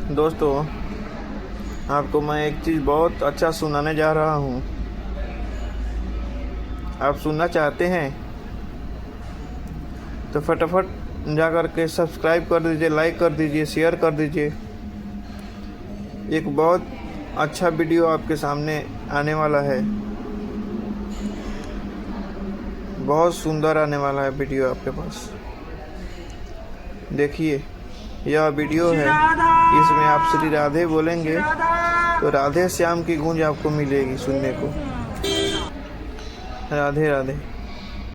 दोस्तों, आपको मैं एक चीज़ बहुत अच्छा सुनाने जा रहा हूँ। आप सुनना चाहते हैं तो फटाफट जा कर के सब्सक्राइब कर दीजिए, लाइक कर दीजिए, शेयर कर दीजिए। एक बहुत अच्छा वीडियो आपके सामने आने वाला है, बहुत सुंदर आने वाला है वीडियो आपके पास। देखिए, यह वीडियो है, इसमें आप श्री राधे बोलेंगे तो राधे श्याम की गूंज आपको मिलेगी सुनने को। राधे राधे।